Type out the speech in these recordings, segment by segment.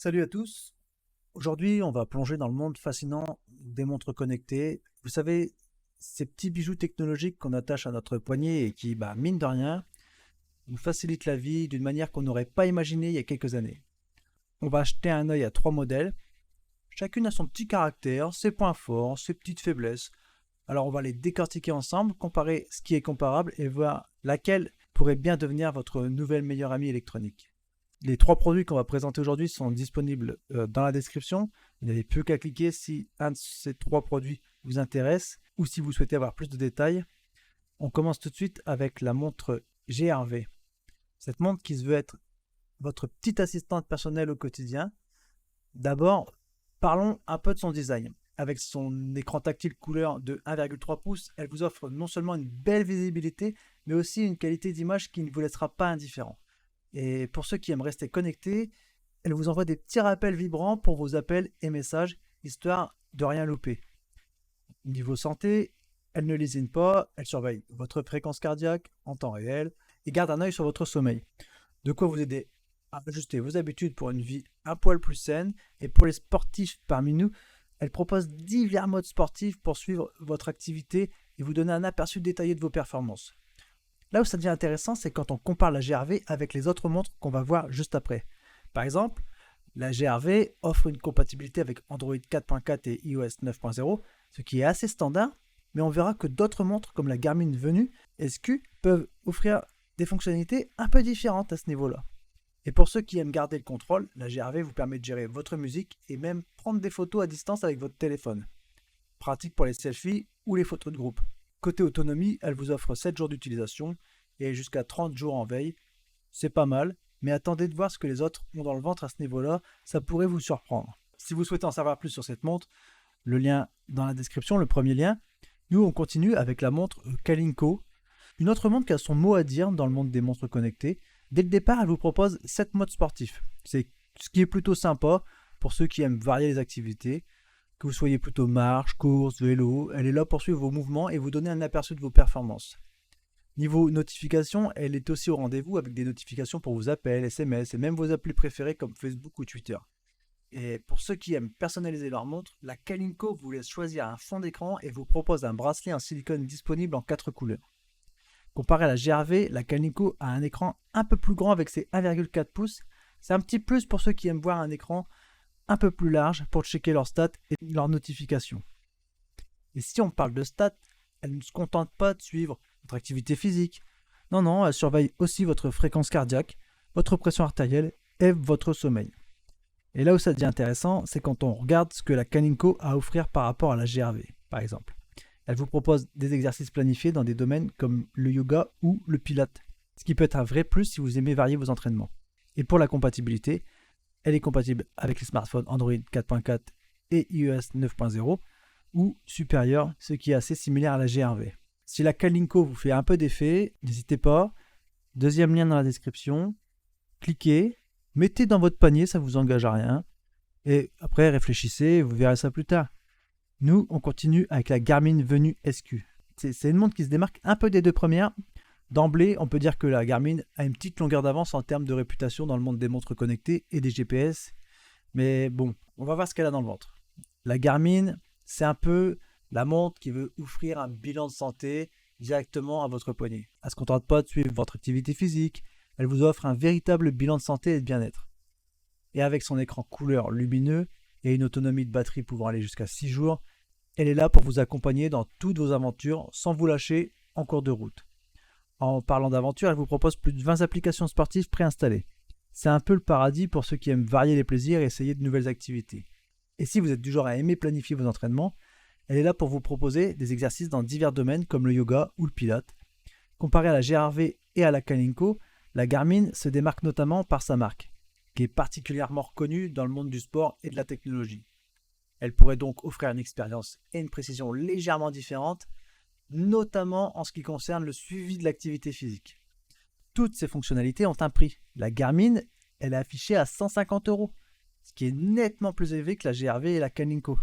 Salut à tous. Aujourd'hui, on va plonger dans le monde fascinant des montres connectées. Vous savez, ces petits bijoux technologiques qu'on attache à notre poignet et qui, mine de rien, nous facilitent la vie d'une manière qu'on n'aurait pas imaginée il y a quelques années. On va jeter un œil à 3 modèles. Chacune a son petit caractère, ses points forts, ses petites faiblesses. Alors on va les décortiquer ensemble, comparer ce qui est comparable et voir laquelle pourrait bien devenir votre nouvelle meilleure amie électronique. Les 3 produits qu'on va présenter aujourd'hui sont disponibles dans la description. Vous n'avez plus qu'à cliquer si un de ces 3 produits vous intéresse ou si vous souhaitez avoir plus de détails. On commence tout de suite avec la montre GRV. Cette montre qui se veut être votre petite assistante personnelle au quotidien. D'abord, parlons un peu de son design. Avec son écran tactile couleur de 1,3 pouces, elle vous offre non seulement une belle visibilité, mais aussi une qualité d'image qui ne vous laissera pas indifférent. Et pour ceux qui aiment rester connectés, elle vous envoie des petits rappels vibrants pour vos appels et messages, histoire de rien louper. Niveau santé, elle ne lésine pas, elle surveille votre fréquence cardiaque en temps réel et garde un œil sur votre sommeil. De quoi vous aider à ajuster vos habitudes pour une vie un poil plus saine. Et pour les sportifs parmi nous, elle propose divers modes sportifs pour suivre votre activité et vous donner un aperçu détaillé de vos performances. Là où ça devient intéressant, c'est quand on compare la GRV avec les autres montres qu'on va voir juste après. Par exemple, la GRV offre une compatibilité avec Android 4.4 et iOS 9.0, ce qui est assez standard, mais on verra que d'autres montres comme la Garmin Venue SQ peuvent offrir des fonctionnalités un peu différentes à ce niveau-là. Et pour ceux qui aiment garder le contrôle, la GRV vous permet de gérer votre musique et même prendre des photos à distance avec votre téléphone. Pratique pour les selfies ou les photos de groupe. Côté autonomie, elle vous offre 7 jours d'utilisation et jusqu'à 30 jours en veille. C'est pas mal, mais attendez de voir ce que les autres ont dans le ventre à ce niveau-là, ça pourrait vous surprendre. Si vous souhaitez en savoir plus sur cette montre, le lien dans la description, le premier lien. Nous, on continue avec la montre Kalinko, une autre montre qui a son mot à dire dans le monde des montres connectées. Dès le départ, elle vous propose 7 modes sportifs. C'est ce qui est plutôt sympa pour ceux qui aiment varier les activités. Que vous soyez plutôt marche, course, vélo, elle est là pour suivre vos mouvements et vous donner un aperçu de vos performances. Niveau notification, elle est aussi au rendez-vous avec des notifications pour vos appels, SMS et même vos applis préférés comme Facebook ou Twitter. Et pour ceux qui aiment personnaliser leur montre, la Kalinko vous laisse choisir un fond d'écran et vous propose un bracelet en silicone disponible en 4 couleurs. Comparé à la GRV, la Kalinko a un écran un peu plus grand avec ses 1,4 pouces. C'est un petit plus pour ceux qui aiment voir un écran un peu plus large pour checker leurs stats et leurs notifications. Et si on parle de stats, elle ne se contente pas de suivre votre activité physique. Non, elle surveille aussi votre fréquence cardiaque, votre pression artérielle et votre sommeil. Et là où ça devient intéressant, c'est quand on regarde ce que la Kalinko a à offrir par rapport à la GRV, par exemple. Elle vous propose des exercices planifiés dans des domaines comme le yoga ou le pilate, ce qui peut être un vrai plus si vous aimez varier vos entraînements. Et pour la compatibilité, elle est compatible avec les smartphones Android 4.4 et iOS 9.0 ou supérieur, ce qui est assez similaire à la GRV. Si la Kalinko vous fait un peu d'effet, n'hésitez pas. Deuxième lien dans la description. Cliquez, mettez dans votre panier, ça ne vous engage à rien. Et après, réfléchissez, vous verrez ça plus tard. Nous, on continue avec la Garmin Venue SQ. C'est une montre qui se démarque un peu des 2 premières. D'emblée, on peut dire que la Garmin a une petite longueur d'avance en termes de réputation dans le monde des montres connectées et des GPS. Mais bon, on va voir ce qu'elle a dans le ventre. La Garmin, c'est un peu la montre qui veut offrir un bilan de santé directement à votre poignet. Elle ne se contente pas de suivre votre activité physique, elle vous offre un véritable bilan de santé et de bien-être. Et avec son écran couleur lumineux et une autonomie de batterie pouvant aller jusqu'à 6 jours, elle est là pour vous accompagner dans toutes vos aventures sans vous lâcher en cours de route. En parlant d'aventure, elle vous propose plus de 20 applications sportives préinstallées. C'est un peu le paradis pour ceux qui aiment varier les plaisirs et essayer de nouvelles activités. Et si vous êtes du genre à aimer planifier vos entraînements, elle est là pour vous proposer des exercices dans divers domaines comme le yoga ou le pilate. Comparé à la GRV et à la Kalinko, la Garmin se démarque notamment par sa marque, qui est particulièrement reconnue dans le monde du sport et de la technologie. Elle pourrait donc offrir une expérience et une précision légèrement différentes, notamment en ce qui concerne le suivi de l'activité physique. Toutes ces fonctionnalités ont un prix. La Garmin, elle est affichée à 150 €, ce qui est nettement plus élevé que la GRV et la Kalinko.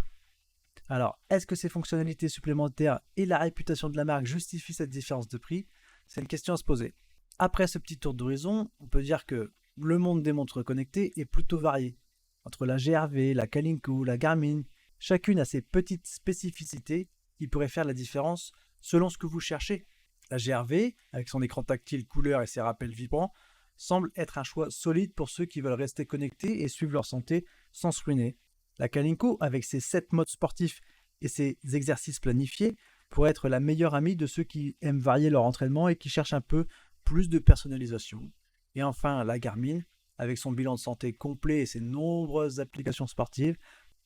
Alors, est-ce que ces fonctionnalités supplémentaires et la réputation de la marque justifient cette différence de prix? C'est une question à se poser. Après ce petit tour d'horizon, on peut dire que le monde des montres connectées est plutôt varié. entre la GRV, la Kalinko, la Garmin. Chacune a ses petites spécificités qui pourraient faire la différence selon ce que vous cherchez. La GRV, avec son écran tactile couleur et ses rappels vibrants, semble être un choix solide pour ceux qui veulent rester connectés et suivre leur santé sans se ruiner. La Kalinko, avec ses 7 modes sportifs et ses exercices planifiés, pourrait être la meilleure amie de ceux qui aiment varier leur entraînement et qui cherchent un peu plus de personnalisation. Et enfin, la Garmin, avec son bilan de santé complet et ses nombreuses applications sportives,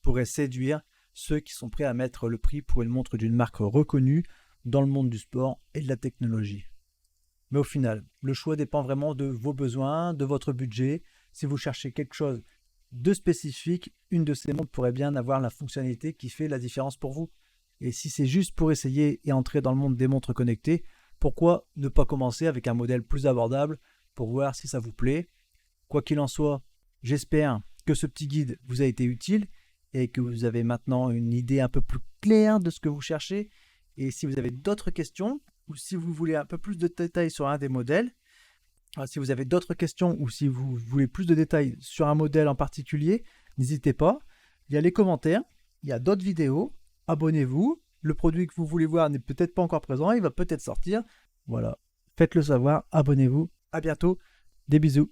pourrait séduire ceux qui sont prêts à mettre le prix pour une montre d'une marque reconnue dans le monde du sport et de la technologie. Mais au final, le choix dépend vraiment de vos besoins, de votre budget. Si vous cherchez quelque chose de spécifique, une de ces montres pourrait bien avoir la fonctionnalité qui fait la différence pour vous. Et si c'est juste pour essayer et entrer dans le monde des montres connectées, pourquoi ne pas commencer avec un modèle plus abordable pour voir si ça vous plaît? Quoi qu'il en soit, j'espère que ce petit guide vous a été utile et que vous avez maintenant une idée un peu plus claire de ce que vous cherchez. Et si vous avez d'autres questions ou si vous voulez un peu plus de détails sur un des modèles, si vous avez d'autres questions ou si vous voulez plus de détails sur un modèle en particulier, n'hésitez pas. Il y a les commentaires, il y a d'autres vidéos. Abonnez-vous. Le produit que vous voulez voir n'est peut-être pas encore présent, il va peut-être sortir. Voilà, faites-le savoir, abonnez-vous. À bientôt, des bisous.